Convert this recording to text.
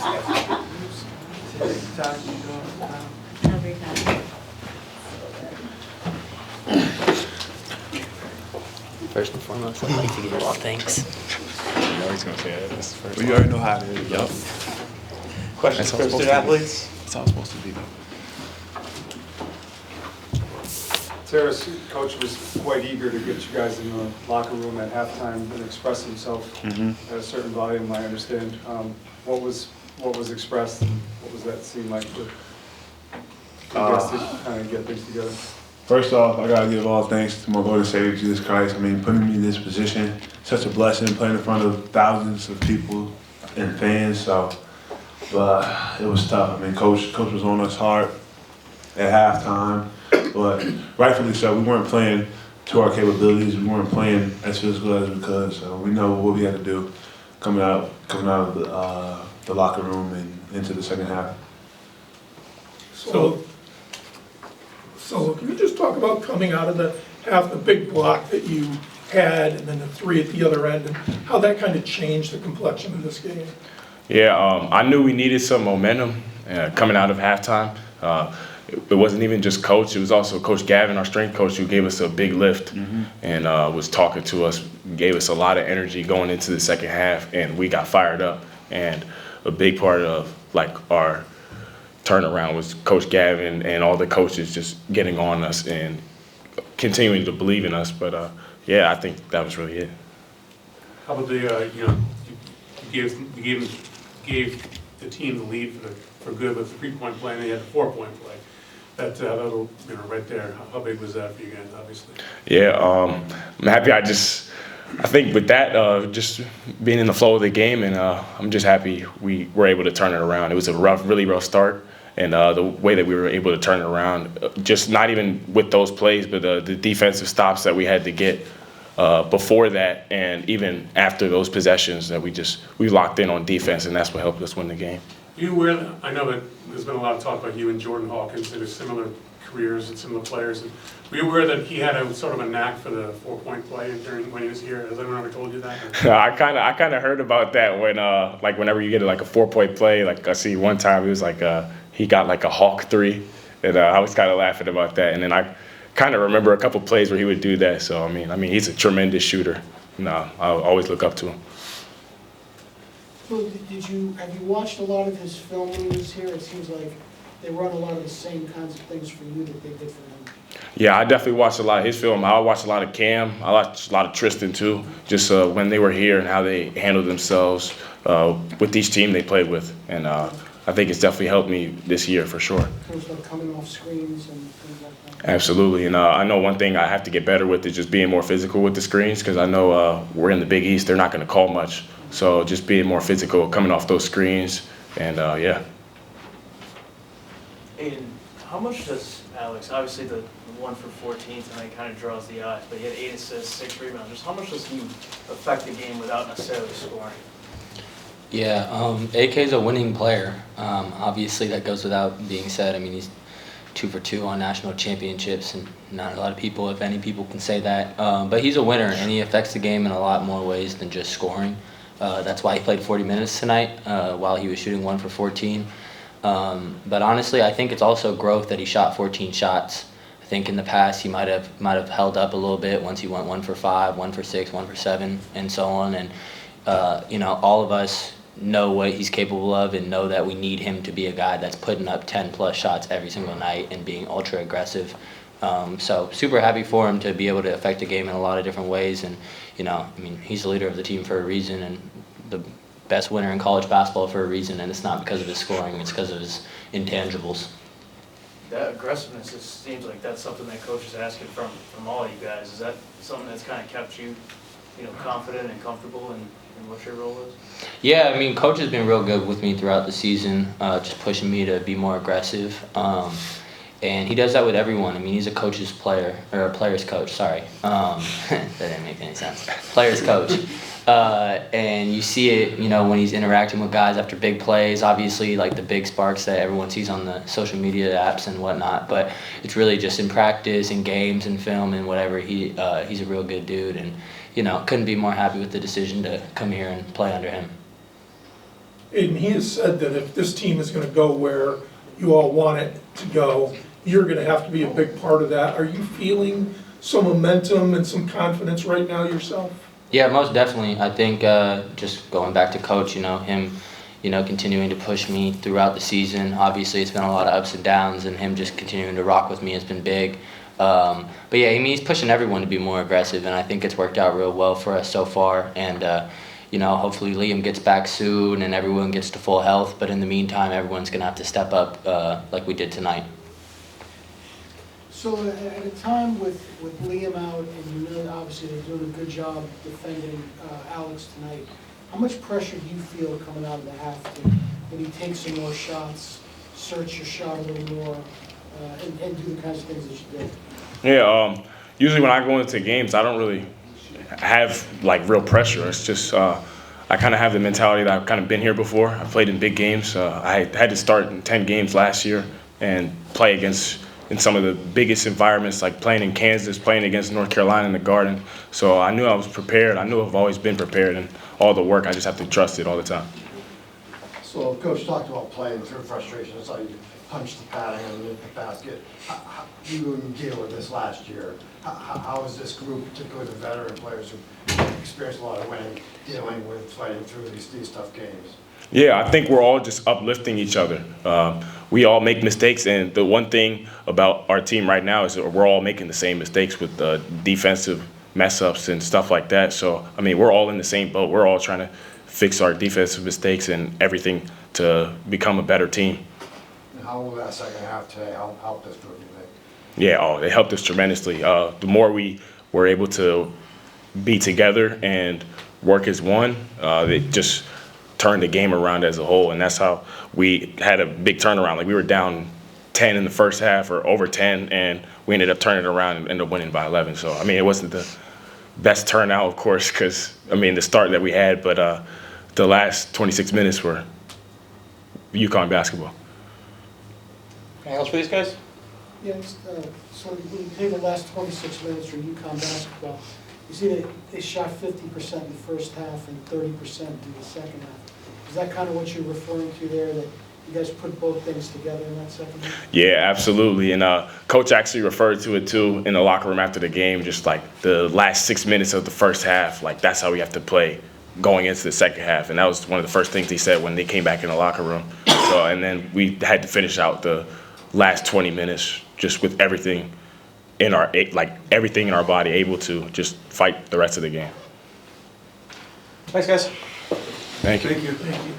Every time. First and foremost, I'd like to give you all thanks. You know he's gonna say that. This is the first Well, you one. already know how it is. Yup. Questions That's how for it's supposed student to be. athletes? That's how it's supposed to be, though. Tarris, coach was quite eager to get you guys in the locker room at halftime and express himself at a certain volume, I understand. What was expressed and what was that seem like for you guys to kind of get things together? First off, I gotta give all thanks to my Lord and Savior Jesus Christ. I mean, putting me in this position, such a blessing, playing in front of thousands of people and fans. So, but it was tough. I mean, coach was on us hard at halftime, but rightfully so. We weren't playing to our capabilities. We weren't playing as physical as we could. So we know what we had to do coming out of the locker room and into the second half. So can you just talk about coming out of the half, the big block that you had, and then the three at the other end, and how that kind of changed the complexion of this game? Yeah, I knew we needed some momentum coming out of halftime. It wasn't even just coach, it was also Coach Gavin, our strength coach, who gave us a big lift and was talking to us, gave us a lot of energy going into the second half, and we got fired up. And a big part of like our turnaround was Coach Gavin and all the coaches just getting on us and continuing to believe in us. But yeah, I think that was really it. How about the, you gave the team the lead for good with the 3-point play, and they had the 4-point play. That little, right there, how big was that for you guys, obviously? Yeah, I'm happy. I think with that, just being in the flow of the game, and I'm just happy we were able to turn it around. It was a really rough start, and the way that we were able to turn it around, just not even with those plays, but the defensive stops that we had to get before that, and even after those possessions, that we locked in on defense, and that's what helped us win the game. You aware that, I know that there's been a lot of talk about you and Jordan Hawkins, that are similar careers and similar players. And were you aware that he had a sort of a knack for the 4-point play when he was here? Has anyone ever told you that? I kind of heard about that when like whenever you get like a 4-point play, like I see one time it was like he got like a hawk 3, and I was kind of laughing about that. And then I kind of remember a couple plays where he would do that. So I mean he's a tremendous shooter. I always look up to him. So have you watched a lot of his film when he was here? It seems like they run a lot of the same kinds of things for you that they did for him. Yeah, I definitely watched a lot of his film. I watched a lot of Cam. I watched a lot of Tristan too, just when they were here and how they handled themselves with each team they played with. And I think it's definitely helped me this year for sure. There's like coming off screens and things like that. Absolutely, and I know one thing I have to get better with is just being more physical with the screens, because I know we're in the Big East, they're not going to call much. So just being more physical, coming off those screens, and yeah. Aidan, how much does Alex, obviously the 1 for 14 tonight kind of draws the eye, but he had 8 assists, 6 rebounds. Just how much does he affect the game without necessarily scoring? Yeah, AK's a winning player. Obviously, that goes without being said. I mean, he's 2 for 2 on national championships, and not a lot of people, if any people, can say that. But he's a winner, and he affects the game in a lot more ways than just scoring. That's why he played 40 minutes tonight while he was shooting 1 for 14. But honestly, I think it's also growth that he shot 14 shots. I think in the past he might have held up a little bit once he went 1 for 5, 1 for 6, 1 for 7, and so on. And all of us know what he's capable of and know that we need him to be a guy that's putting up 10+ shots every single night and being ultra aggressive. So super happy for him to be able to affect the game in a lot of different ways. And he's the leader of the team for a reason and the best winner in college basketball for a reason. And it's not because of his scoring; it's because of his intangibles. That aggressiveness, it seems like that's something that coach is asking from all you guys. Is that something that's kind of kept you, confident and comfortable in what your role is? Yeah, I mean, coach has been real good with me throughout the season, just pushing me to be more aggressive. And he does that with everyone. I mean, he's a coach's player, or a player's coach, sorry. That didn't make any sense. Player's coach. And you see it, when he's interacting with guys after big plays, obviously, like the big sparks that everyone sees on the social media apps and whatnot. But it's really just in practice, in games, and film, and whatever. He's a real good dude, and couldn't be more happy with the decision to come here and play under him. Aidan, he has said that if this team is going to go where you all want it to go, you're going to have to be a big part of that. Are you feeling some momentum and some confidence right now yourself? Yeah, most definitely. I think just going back to coach, him, continuing to push me throughout the season. Obviously, it's been a lot of ups and downs, and him just continuing to rock with me has been big. But yeah, I mean, he's pushing everyone to be more aggressive, and I think it's worked out real well for us so far. And hopefully Liam gets back soon and everyone gets to full health. But in the meantime, everyone's gonna have to step up like we did tonight. So at a time with Liam out, and obviously they're doing a good job defending Alex tonight, how much pressure do you feel coming out of the half to maybe take some more shots, search your shot a little more, and do the kinds of things that you did? Yeah, usually when I go into games, I don't really have like real pressure. It's just I kind of have the mentality that I've kind of been here before. I played in big games. I had to start in 10 games last year and play in some of the biggest environments, like playing in Kansas, playing against North Carolina in the Garden. So I knew I was prepared. I knew I've always been prepared, and all the work, I just have to trust it all the time. So Coach talked about playing through frustration. I saw you punch the padding underneath the basket. How you didn't deal with this last year. How is this group, particularly the veteran players who experienced a lot of winning, dealing with fighting through these tough games? Yeah, I think we're all just uplifting each other. We all make mistakes, and the one thing about our team right now is that we're all making the same mistakes with defensive mess-ups and stuff like that. So, I mean, we're all in the same boat. We're all trying to fix our defensive mistakes and everything to become a better team. And how will that second half today help this group, you think? Yeah, they helped us tremendously. The more we were able to be together and work as one, it just turned the game around as a whole, and that's how we had a big turnaround. Like, we were down 10 in the first half or over 10, and we ended up turning it around and ended up winning by 11. So, I mean, it wasn't the best turnout, of course, because, I mean, the start that we had, but the last 26 minutes were UConn basketball. Anything else for these guys? Yeah, so when you take the last 26 minutes for UConn basketball, you see they shot 50% in the first half and 30% in the second half. Is that kind of what you're referring to there, that you guys put both things together in that second half? Yeah, absolutely. And Coach actually referred to it, too, in the locker room after the game, just like the last 6 minutes of the first half, like that's how we have to play going into the second half. And that was one of the first things he said when they came back in the locker room. So, and then we had to finish out the last 20 minutes just with everything in our body able to just fight the rest of the game. Thanks, guys. Thank you. Thank you.